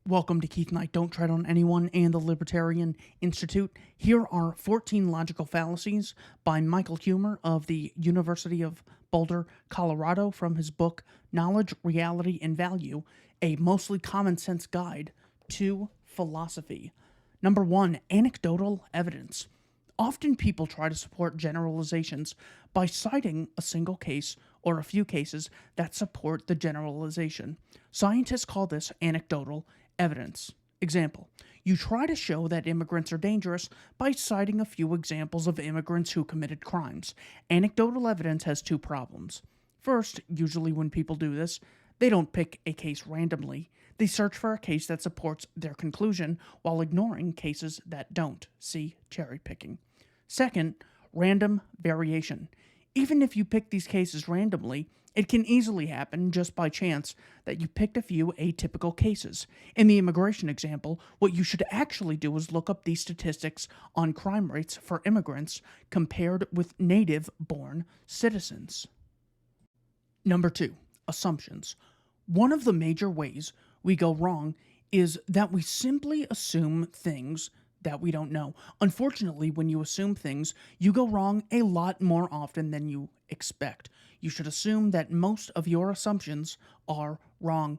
Welcome to Keith Knight, Don't Tread on Anyone, and the Libertarian Institute. Here are 14 logical fallacies by Michael Huemer of the University of Boulder, Colorado, from his book, Knowledge, Reality, and Value, a mostly common sense guide to philosophy. Number 1, anecdotal evidence. Often people try to support generalizations by citing a single case or a few cases that support the generalization. Scientists call this anecdotal evidence. Example: you try to show that immigrants are dangerous by citing a few examples of immigrants who committed crimes. Anecdotal evidence has two problems. First, usually when people do this, they don't pick a case randomly. They search for a case that supports their conclusion while ignoring cases that don't. See cherry picking. Second, random variation. Even if you pick these cases randomly, it can easily happen just by chance that you picked a few atypical cases. In the immigration example, what you should actually do is look up these statistics on crime rates for immigrants compared with native-born citizens. Number 2, assumptions. One of the major ways we go wrong is that we simply assume things that we don't know. Unfortunately, when you assume things, you go wrong a lot more often than you expect. You should assume that most of your assumptions are wrong.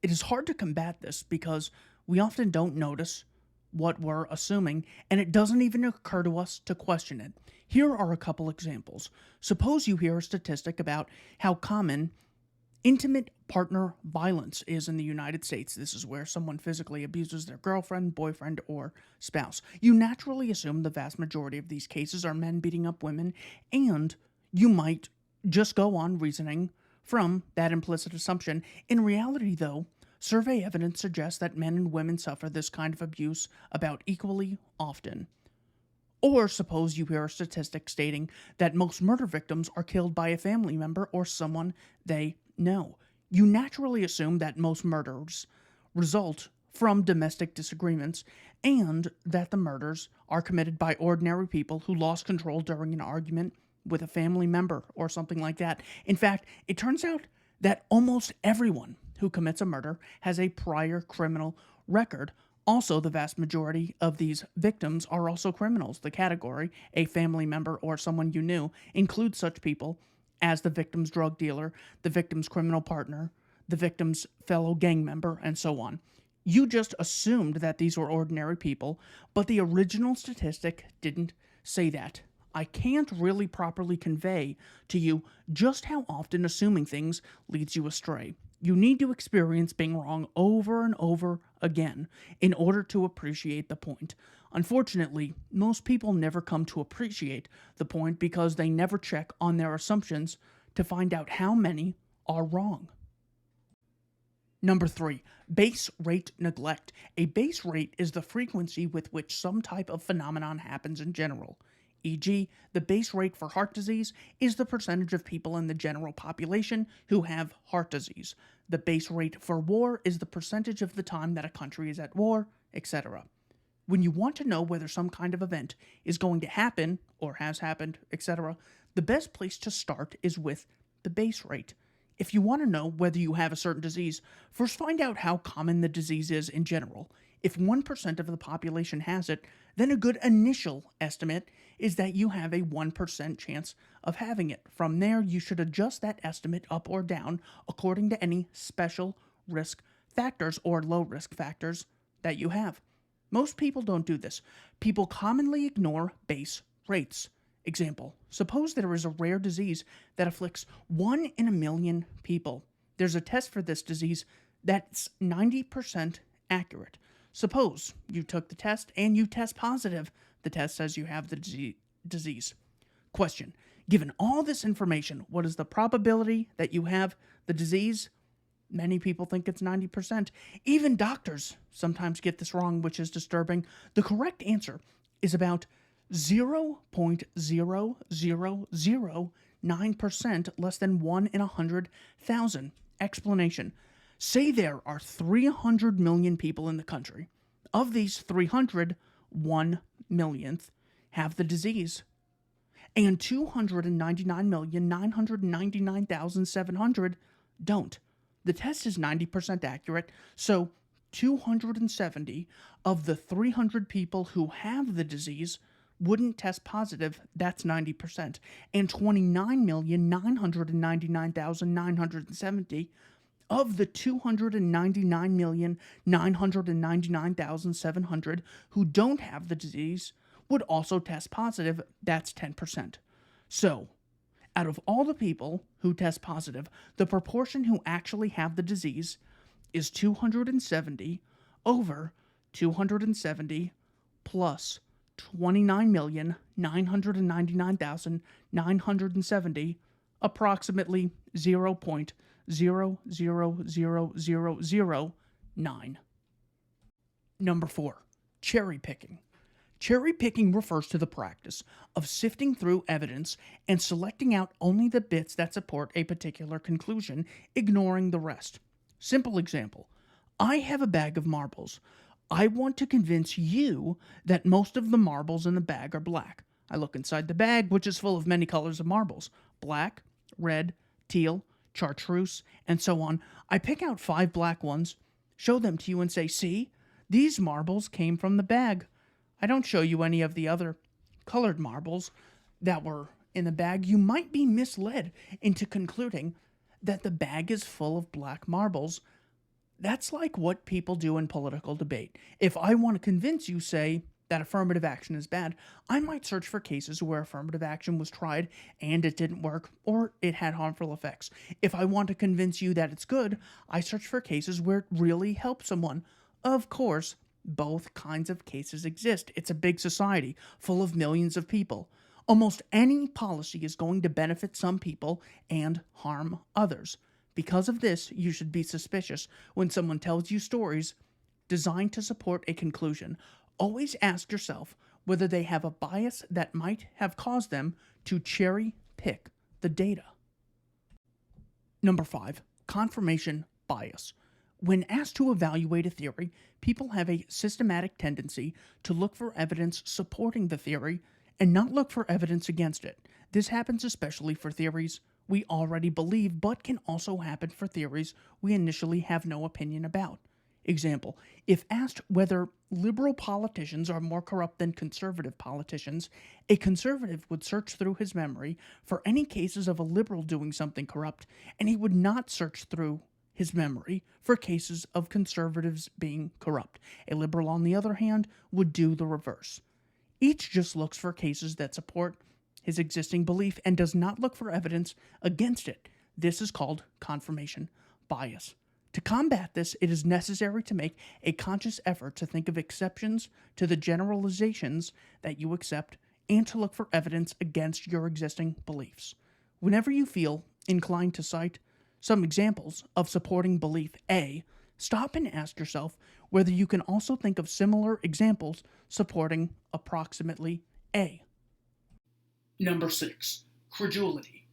It is hard to combat this because we often don't notice what we're assuming, and it doesn't even occur to us to question it. Here are a couple examples. Suppose you hear a statistic about how common intimate partner violence is in the United States. This is where someone physically abuses their girlfriend, boyfriend, or spouse. You naturally assume the vast majority of these cases are men beating up women, and you might just go on reasoning from that implicit assumption. In reality, though, survey evidence suggests that men and women suffer this kind of abuse about equally often. Or suppose you hear a statistic stating that most murder victims are killed by a family member or someone they know. You naturally assume that most murders result from domestic disagreements and that the murders are committed by ordinary people who lost control during an argument with a family member or something like that. In fact, it turns out that almost everyone who commits a murder has a prior criminal record. Also, the vast majority of these victims are also criminals. The category, a family member or someone you knew, includes such people as the victim's drug dealer, the victim's criminal partner, the victim's fellow gang member, and so on. You just assumed that these were ordinary people, but the original statistic didn't say that. I can't really properly convey to you just how often assuming things leads you astray. You need to experience being wrong over and over again in order to appreciate the point. Unfortunately, most people never come to appreciate the point because they never check on their assumptions to find out how many are wrong. Number 3, base rate neglect. A base rate is the frequency with which some type of phenomenon happens in general. E.g., the base rate for heart disease is the percentage of people in the general population who have heart disease. The base rate for war is the percentage of the time that a country is at war, etc. When you want to know whether some kind of event is going to happen, or has happened, etc., the best place to start is with the base rate. If you want to know whether you have a certain disease, first find out how common the disease is in general. If 1% of the population has it, then a good initial estimate is that you have a 1% chance of having it. From there, you should adjust that estimate up or down according to any special risk factors or low risk factors that you have. Most people don't do this. People commonly ignore base rates. Example: suppose there is a rare disease that afflicts 1 in a million people. There's a test for this disease that's 90% accurate. Suppose you took the test and you test positive. The test says you have the disease. Question: given all this information, what is the probability that you have the disease? Many people think it's 90%. Even doctors sometimes get this wrong, which is disturbing. The correct answer is about 0.0009%, less than 1 in 100,000. Explanation: say there are 300 million people in the country. Of these 300, 1 millionth have the disease, and 299,999,700 don't. The test is 90% accurate, so 270 of the 300 people who have the disease wouldn't test positive, that's 90%, and 29,999,970 of the 299,999,700 who don't have the disease would also test positive, that's 10%. So, out of all the people who test positive, the proportion who actually have the disease is 270 over 270 plus 29,999,970, approximately 0.000009. Number 4. Cherry picking. Cherry picking refers to the practice of sifting through evidence and selecting out only the bits that support a particular conclusion, ignoring the rest. Simple example. I have a bag of marbles. I want to convince you that most of the marbles in the bag are black. I look inside the bag, which is full of many colors of marbles. Black, red, teal, chartreuse, and so on. I pick out 5 black ones, show them to you and say, see, these marbles came from the bag. I don't show you any of the other colored marbles that were in the bag. You might be misled into concluding that the bag is full of black marbles. That's like what people do in political debate. If I want to convince you, say, that affirmative action is bad, I might search for cases where affirmative action was tried and it didn't work or it had harmful effects. If I want to convince you that it's good, I search for cases where it really helps someone. Of course, both kinds of cases exist. It's a big society full of millions of people. Almost any policy is going to benefit some people and harm others. Because of this, you should be suspicious when someone tells you stories designed to support a conclusion. Always ask yourself whether they have a bias that might have caused them to cherry pick the data. Number 5, confirmation bias. When asked to evaluate a theory, people have a systematic tendency to look for evidence supporting the theory and not look for evidence against it. This happens especially for theories we already believe, but can also happen for theories we initially have no opinion about. Example, if asked whether liberal politicians are more corrupt than conservative politicians, a conservative would search through his memory for any cases of a liberal doing something corrupt, and he would not search through his memory for cases of conservatives being corrupt. A liberal, on the other hand, would do the reverse. Each just looks for cases that support his existing belief and does not look for evidence against it. This is called confirmation bias. To combat this, it is necessary to make a conscious effort to think of exceptions to the generalizations that you accept and to look for evidence against your existing beliefs. Whenever you feel inclined to cite some examples of supporting belief A, stop and ask yourself whether you can also think of similar examples supporting approximately A. Number 6, credulity.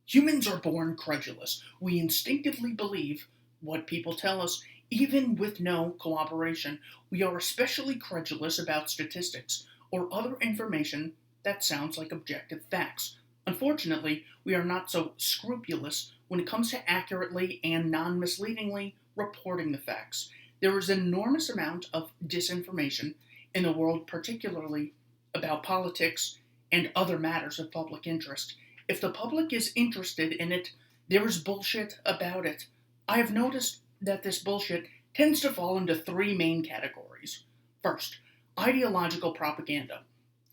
Humans are born credulous. We instinctively believe what people tell us, even with no cooperation. We are especially credulous about statistics or other information that sounds like objective facts. Unfortunately, we are not so scrupulous when it comes to accurately and non-misleadingly reporting the facts. There is an enormous amount of disinformation in the world, particularly about politics and other matters of public interest. If the public is interested in it, there is bullshit about it. I have noticed that this bullshit tends to fall into 3 main categories. First, ideological propaganda.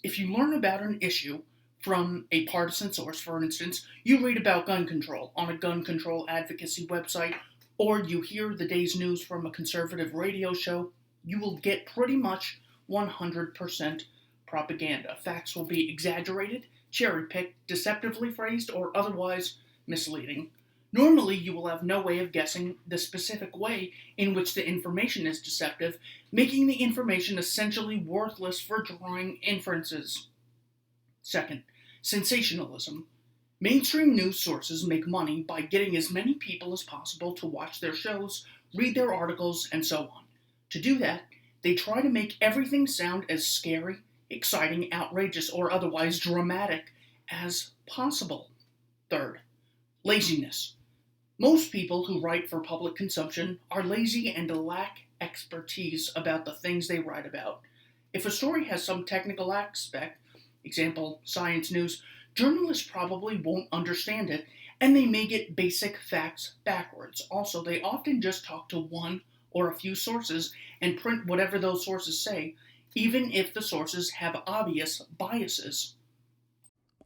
If you learn about an issue from a partisan source, for instance, you read about gun control on a gun control advocacy website, or you hear the day's news from a conservative radio show, you will get pretty much 100% propaganda. Facts will be exaggerated, cherry-picked, deceptively phrased, or otherwise misleading. Normally, you will have no way of guessing the specific way in which the information is deceptive, making the information essentially worthless for drawing inferences. Second, sensationalism. Mainstream news sources make money by getting as many people as possible to watch their shows, read their articles, and so on. To do that, they try to make everything sound as scary, exciting, outrageous, or otherwise dramatic as possible. Third, laziness. Most people who write for public consumption are lazy and lack expertise about the things they write about. If a story has some technical aspect, example, science news, journalists probably won't understand it and they may get basic facts backwards. Also, they often just talk to one or a few sources and print whatever those sources say, even if the sources have obvious biases.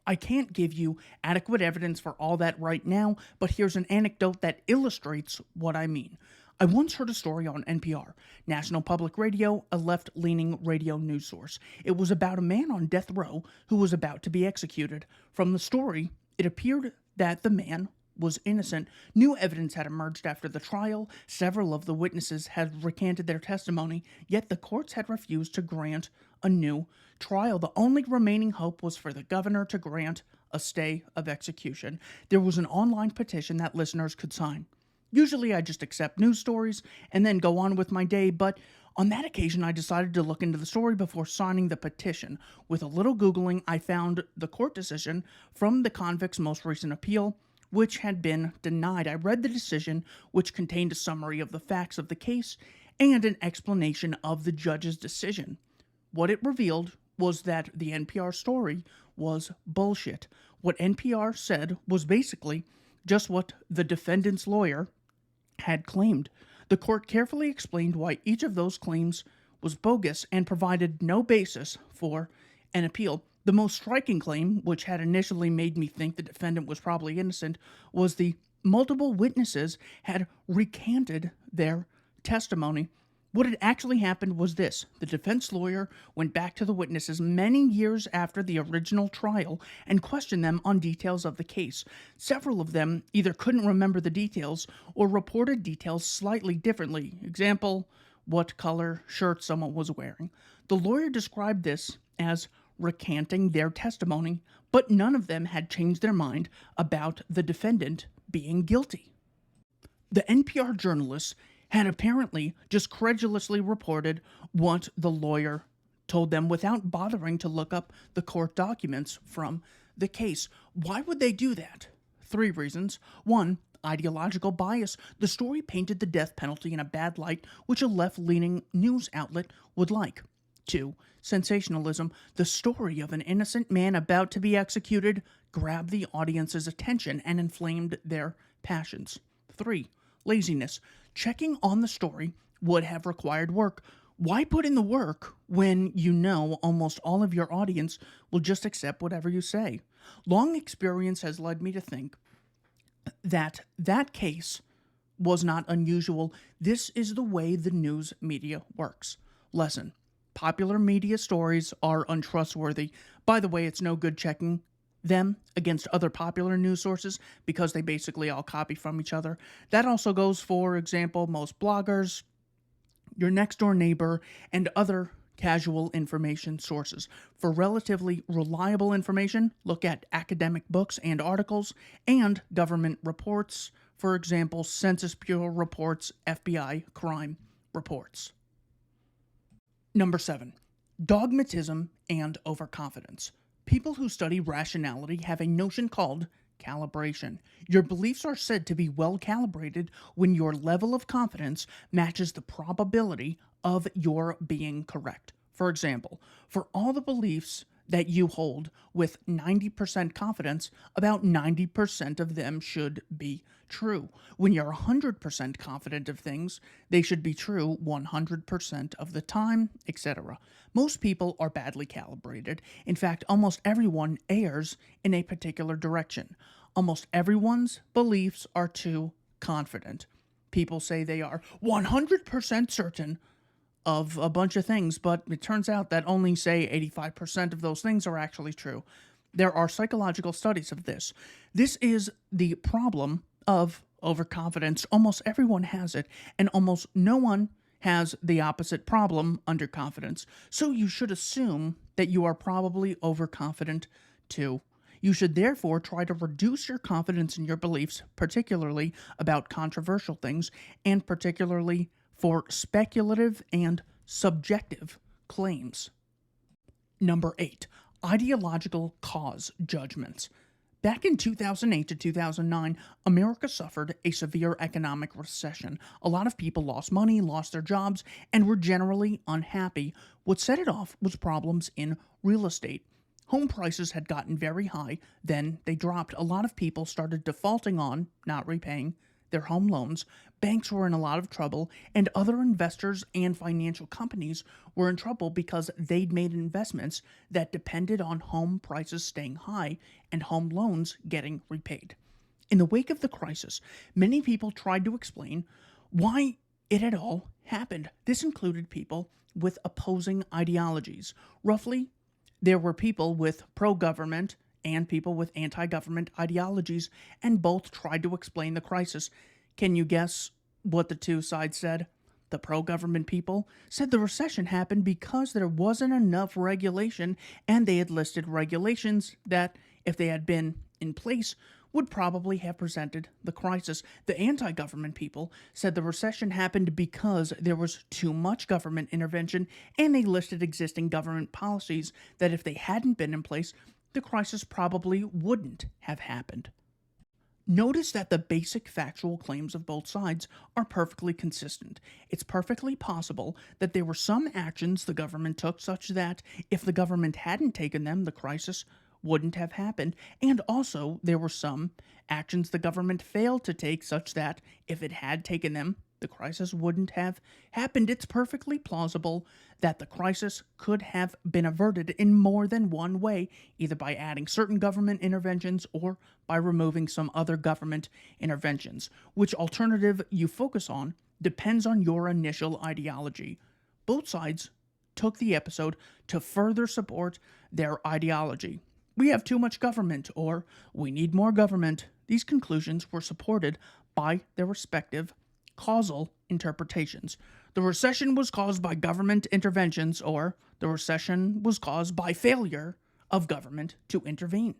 I can't give you adequate evidence for all that right now, but here's an anecdote that illustrates what I mean. I once heard a story on NPR, National Public Radio, a left leaning radio news source. It was about a man on death row who was about to be executed. From the story, it appeared that the man was innocent. New evidence had emerged after the trial. Several of the witnesses had recanted their testimony, yet the courts had refused to grant a new trial. The only remaining hope was for the governor to grant a stay of execution. There was an online petition that listeners could sign. Usually I just accept news stories and then go on with my day, but on that occasion I decided to look into the story before signing the petition. With a little Googling, I found the court decision from the convict's most recent appeal, which had been denied. I read the decision, which contained a summary of the facts of the case and an explanation of the judge's decision. What it revealed was that the NPR story was bullshit. What NPR said was basically just what the defendant's lawyer had claimed. The court carefully explained why each of those claims was bogus and provided no basis for an appeal. The most striking claim, which had initially made me think the defendant was probably innocent, was the multiple witnesses had recanted their testimony. What had actually happened was this. The defense lawyer went back to the witnesses many years after the original trial and questioned them on details of the case. Several of them either couldn't remember the details or reported details slightly differently. Example, what color shirt someone was wearing. The lawyer described this as recanting their testimony, but none of them had changed their mind about the defendant being guilty. The NPR journalists had apparently just credulously reported what the lawyer told them without bothering to look up the court documents from the case. Why would they do that? 3 reasons. 1, ideological bias. The story painted the death penalty in a bad light, which a left-leaning news outlet would like. 2, sensationalism. The story of an innocent man about to be executed grabbed the audience's attention and inflamed their passions. 3, laziness. Checking on the story would have required work. Why put in the work when you know almost all of your audience will just accept whatever you say? Long experience has led me to think that that case was not unusual. This is the way the news media works. Lesson: popular media stories are untrustworthy. By the way, it's no good checking them against other popular news sources because they basically all copy from each other. That also goes for example, most bloggers, your next door neighbor, and other casual information sources. For relatively reliable information, look at academic books and articles and government reports, for example, Census Bureau reports, FBI crime reports. Number 7, dogmatism and overconfidence. People who study rationality have a notion called calibration. Your beliefs are said to be well calibrated when your level of confidence matches the probability of your being correct. For example, for all the beliefs that you hold with 90% confidence, about 90% of them should be true. When you're 100% confident of things, they should be true 100% of the time, etc. Most people are badly calibrated. In fact, almost everyone errs in a particular direction. Almost everyone's beliefs are too confident. People say they are 100% certain of a bunch of things, but it turns out that only, say, 85% of those things are actually true. There are psychological studies of this. This is the problem of overconfidence. Almost everyone has it, and almost no one has the opposite problem, underconfidence. So you should assume that you are probably overconfident too. You should therefore try to reduce your confidence in your beliefs, particularly about controversial things, and particularly for speculative and subjective claims. Number 8, ideological cause judgments. Back in 2008 to 2009, America suffered a severe economic recession. A lot of people lost money, lost their jobs, and were generally unhappy. What set it off was problems in real estate. Home prices had gotten very high, then they dropped. A lot of people started defaulting on, not repaying, their home loans. Banks were in a lot of trouble, and other investors and financial companies were in trouble because they'd made investments that depended on home prices staying high and home loans getting repaid. In the wake of the crisis, many people tried to explain why it had all happened. This included people with opposing ideologies. Roughly, there were people with pro-government and people with anti-government ideologies, and both tried to explain the crisis. Can you guess what the two sides said? The pro-government people said the recession happened because there wasn't enough regulation, and they had listed regulations that, if they had been in place, would probably have presented the crisis. The anti-government people said the recession happened because there was too much government intervention, and they listed existing government policies that, if they hadn't been in place, the crisis probably wouldn't have happened. Notice that the basic factual claims of both sides are perfectly consistent. It's perfectly possible that there were some actions the government took such that, if the government hadn't taken them, the crisis wouldn't have happened, and also there were some actions the government failed to take such that, if it had taken them, the crisis wouldn't have happened. It's perfectly plausible that the crisis could have been averted in more than one way, either by adding certain government interventions or by removing some other government interventions. Which alternative you focus on depends on your initial ideology. Both sides took the episode to further support their ideology. We have too much government, or we need more government. These conclusions were supported by their respective causal interpretations. The recession was caused by government interventions, or the recession was caused by failure of government to intervene.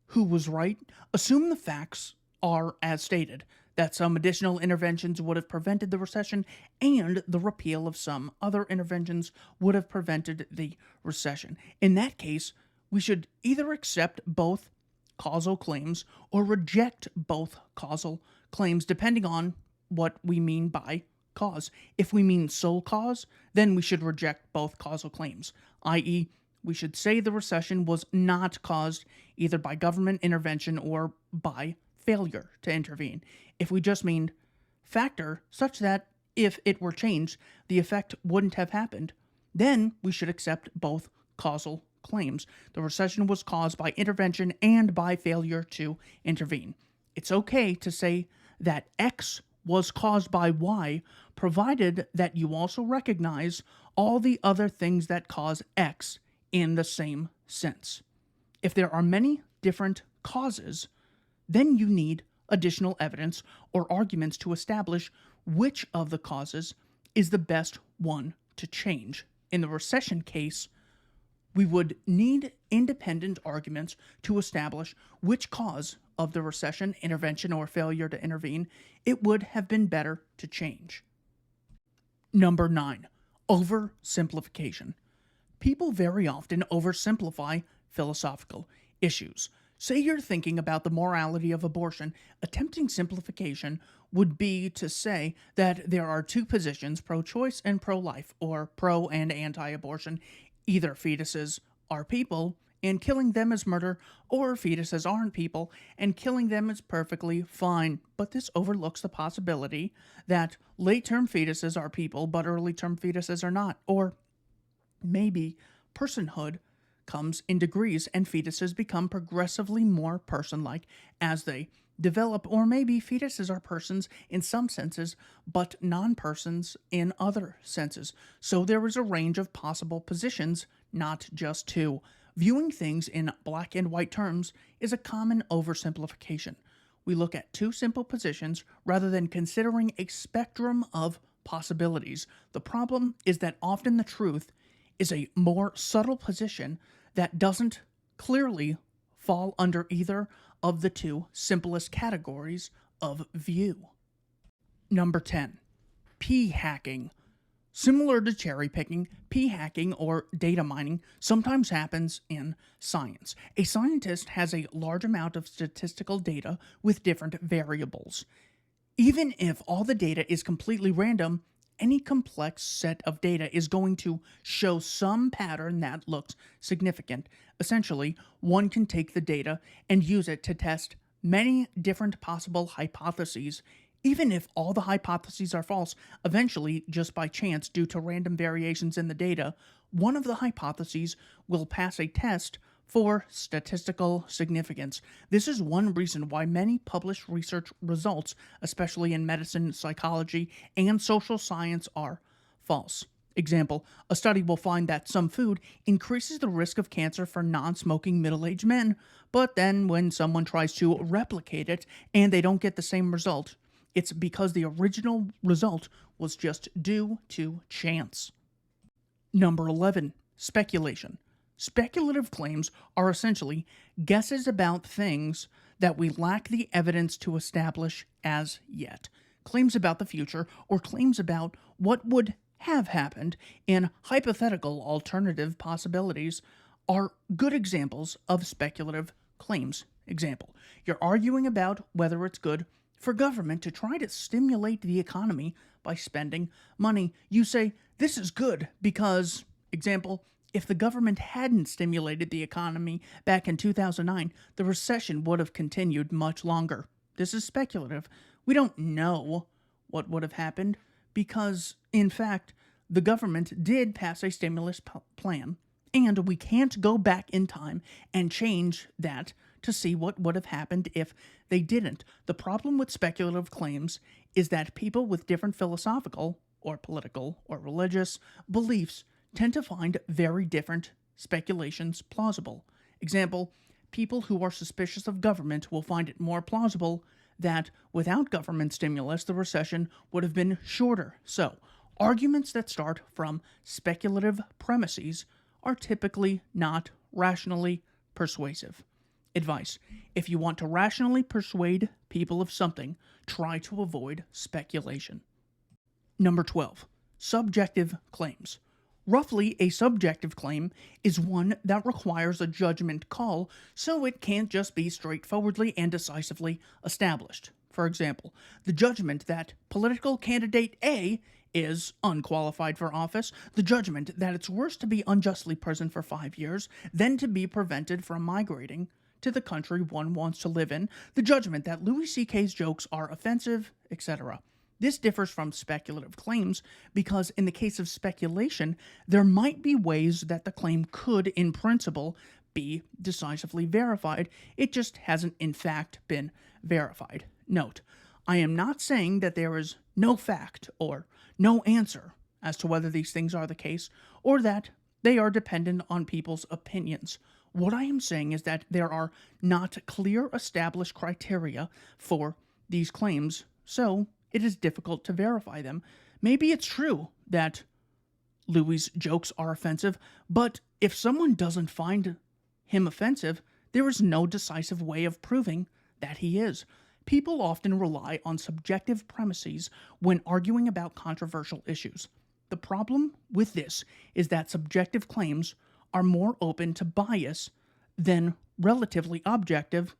Who was right? Assume the facts are as stated, that some additional interventions would have prevented the recession, and the repeal of some other interventions would have prevented the recession. In that case, we should either accept both causal claims or reject both causal claims, depending on what we mean by cause. If we mean sole cause, then we should reject both causal claims, i.e., we should say the recession was not caused either by government intervention or by failure to intervene. If we just mean factor, such that if it were changed, the effect wouldn't have happened, then we should accept both causal claims. The recession was caused by intervention and by failure to intervene. It's okay to say that X was caused by Y, provided that you also recognize all the other things that cause X in the same sense. If there are many different causes, then you need additional evidence or arguments to establish which of the causes is the best one to change. In the recession case, we would need independent arguments to establish which cause of the recession, intervention, or failure to intervene it would have been better to change. Number 9. Oversimplification. People very often oversimplify philosophical issues. Say you're thinking about the morality of abortion. Attempting simplification would be to say that there are two positions, pro-choice and pro-life, or pro and anti-abortion. Either fetuses are people, and killing them is murder, or fetuses aren't people, and killing them is perfectly fine. But this overlooks the possibility that late-term fetuses are people, but early-term fetuses are not. Or maybe personhood comes in degrees, and fetuses become progressively more person-like as they develop. Or maybe fetuses are persons in some senses, but non-persons in other senses. So there is a range of possible positions, not just two. Viewing things in black and white terms is a common oversimplification. We look at two simple positions rather than considering a spectrum of possibilities. The problem is that often the truth is a more subtle position that doesn't clearly fall under either of the two simplest categories of view. Number 10. P-hacking. Similar to cherry picking, p-hacking or data mining sometimes happens in science. A scientist has a large amount of statistical data with different variables. Even if all the data is completely random, any complex set of data is going to show some pattern that looks significant. Essentially, one can take the data and use it to test many different possible hypotheses. Even if all the hypotheses are false, eventually, just by chance due to random variations in the data, one of the hypotheses will pass a test for statistical significance. This is one reason why many published research results, especially in medicine, psychology, and social science, are false. Example, a study will find that some food increases the risk of cancer for non-smoking middle-aged men, but then when someone tries to replicate it and they don't get the same result, it's because the original result was just due to chance. Number 11, speculation. Speculative claims are essentially guesses about things that we lack the evidence to establish as yet. Claims about the future or claims about what would have happened in hypothetical alternative possibilities are good examples of speculative claims. Example, you're arguing about whether it's good for government to try to stimulate the economy by spending money. You say, this is good because, example, if the government hadn't stimulated the economy back in 2009, the recession would have continued much longer. This is speculative. We don't know what would have happened because, in fact, the government did pass a stimulus plan, and we can't go back in time and change that to see what would have happened if they didn't. The problem with speculative claims is that people with different philosophical or political or religious beliefs tend to find very different speculations plausible. Example, people who are suspicious of government will find it more plausible that without government stimulus, the recession would have been shorter. So, arguments that start from speculative premises are typically not rationally persuasive. Advice: if you want to rationally persuade people of something, try to avoid speculation. Number 12. Subjective claims. Roughly, a subjective claim is one that requires a judgment call, so it can't just be straightforwardly and decisively established. For example, the judgment that political candidate A is unqualified for office, the judgment that it's worse to be unjustly imprisoned for 5 years than to be prevented from migrating to the country one wants to live in, the judgment that Louis C.K.'s jokes are offensive, etc. This differs from speculative claims because in the case of speculation, there might be ways that the claim could, in principle, be decisively verified. It just hasn't, in fact, been verified. Note, I am not saying that there is no fact or no answer as to whether these things are the case or that they are dependent on people's opinions. What I am saying is that there are not clear established criteria for these claims, so it is difficult to verify them. Maybe it's true that Louis' jokes are offensive, but if someone doesn't find him offensive, there is no decisive way of proving that he is. People often rely on subjective premises when arguing about controversial issues. The problem with this is that subjective claims are more open to bias than relatively objective.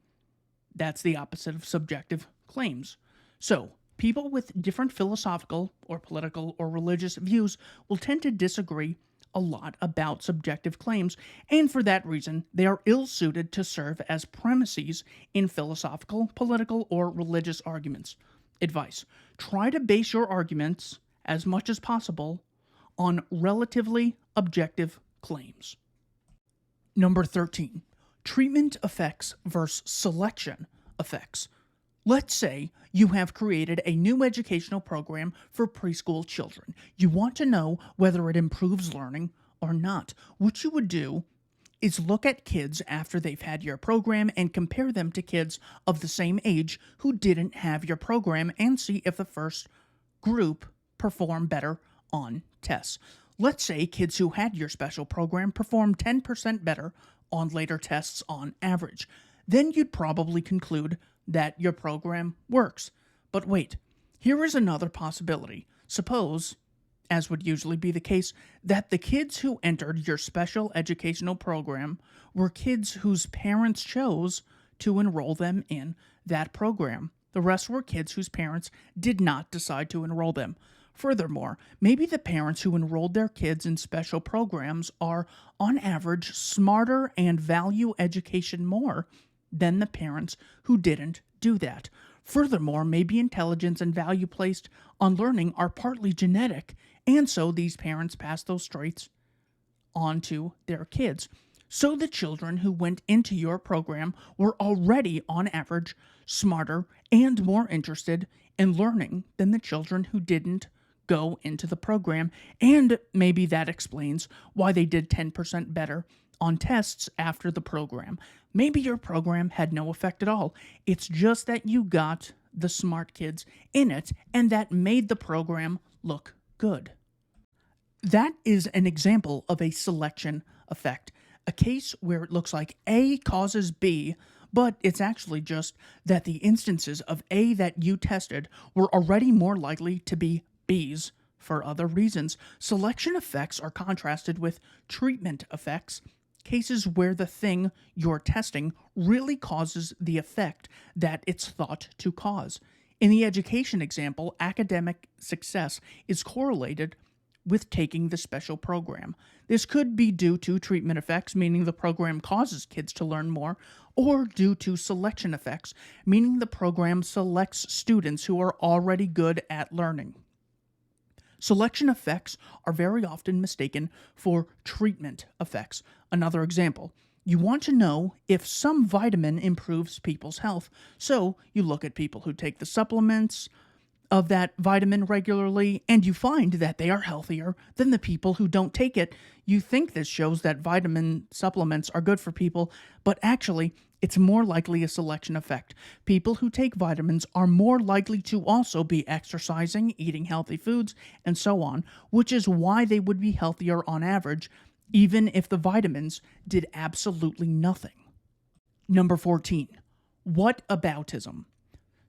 That's the opposite of subjective claims. So, people with different philosophical or political or religious views will tend to disagree a lot about subjective claims, and for that reason, they are ill-suited to serve as premises in philosophical, political, or religious arguments. Advice: try to base your arguments as much as possible on relatively objective claims. Number 13. Treatment effects versus selection effects. Let's say you have created a new educational program for preschool children. You want to know whether it improves learning or not. What you would do is look at kids after they've had your program and compare them to kids of the same age who didn't have your program and see if the first group performed better on tests. Let's say kids who had your special program performed 10% better on later tests on average. Then you'd probably conclude that your program works. But wait, here is another possibility. Suppose, as would usually be the case, that the kids who entered your special educational program were kids whose parents chose to enroll them in that program. The rest were kids whose parents did not decide to enroll them. Furthermore, maybe the parents who enrolled their kids in special programs are, on average, smarter and value education more than the parents who didn't do that. Furthermore, maybe intelligence and value placed on learning are partly genetic, and so these parents pass those traits on to their kids. So the children who went into your program were already, on average, smarter and more interested in learning than the children who didn't go into the program, and maybe that explains why they did 10% better on tests after the program. Maybe your program had no effect at all. It's just that you got the smart kids in it, and that made the program look good. That is an example of a selection effect, a case where it looks like A causes B, but it's actually just that the instances of A that you tested were already more likely to be B's for other reasons. Selection effects are contrasted with treatment effects, cases where the thing you're testing really causes the effect that it's thought to cause. In the education example, academic success is correlated with taking the special program. This could be due to treatment effects, meaning the program causes kids to learn more, or due to selection effects, meaning the program selects students who are already good at learning. Selection effects are very often mistaken for treatment effects. Another example, you want to know if some vitamin improves people's health, so you look at people who take the supplements of that vitamin regularly, and you find that they are healthier than the people who don't take it. You think this shows that vitamin supplements are good for people, but actually, it's more likely a selection effect. People who take vitamins are more likely to also be exercising, eating healthy foods, and so on, which is why they would be healthier on average, even if the vitamins did absolutely nothing. Number 14. Whataboutism.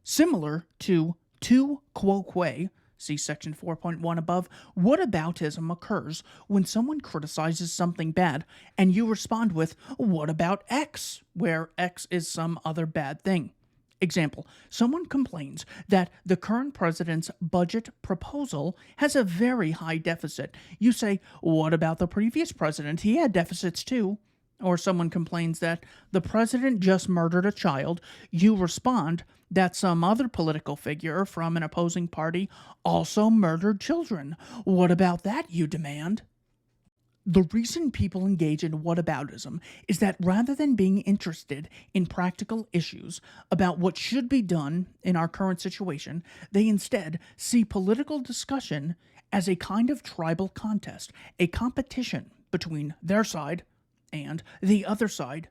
Similar to tu quoque, see section 4.1 above, whataboutism occurs when someone criticizes something bad and you respond with, what about X, where X is some other bad thing. Example, someone complains that the current president's budget proposal has a very high deficit. You say, what about the previous president? He had deficits too. Or someone complains that the president just murdered a child. You respond that some other political figure from an opposing party also murdered children. What about that, you demand? The reason people engage in whataboutism is that rather than being interested in practical issues about what should be done in our current situation, they instead see political discussion as a kind of tribal contest, a competition between their side and the other side,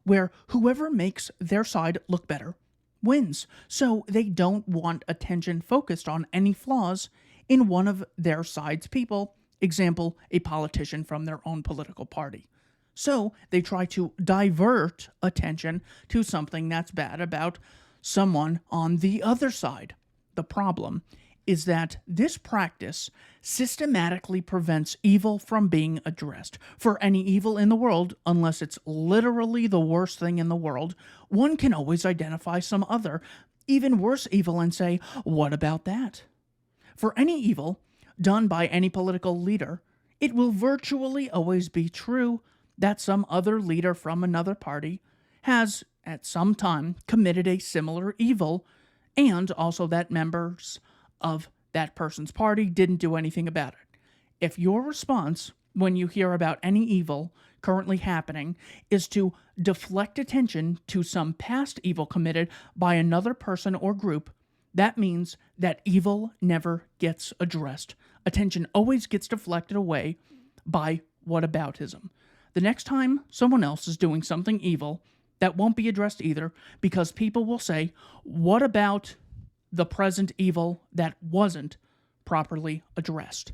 where whoever makes their side look better wins. So they don't want attention focused on any flaws in one of their side's people, example, a politician from their own political party. So they try to divert attention to something that's bad about someone on the other side. The problem is that this practice systematically prevents evil from being addressed. For any evil in the world, unless it's literally the worst thing in the world, one can always identify some other, even worse evil and say, what about that? For any evil done by any political leader, it will virtually always be true that some other leader from another party has, at some time, committed a similar evil, and also that members of that person's party didn't do anything about it. If your response when you hear about any evil currently happening is to deflect attention to some past evil committed by another person or group, that means that evil never gets addressed. Attention always gets deflected away by whataboutism. The next time someone else is doing something evil, that won't be addressed either, because people will say, what about the present evil that wasn't properly addressed?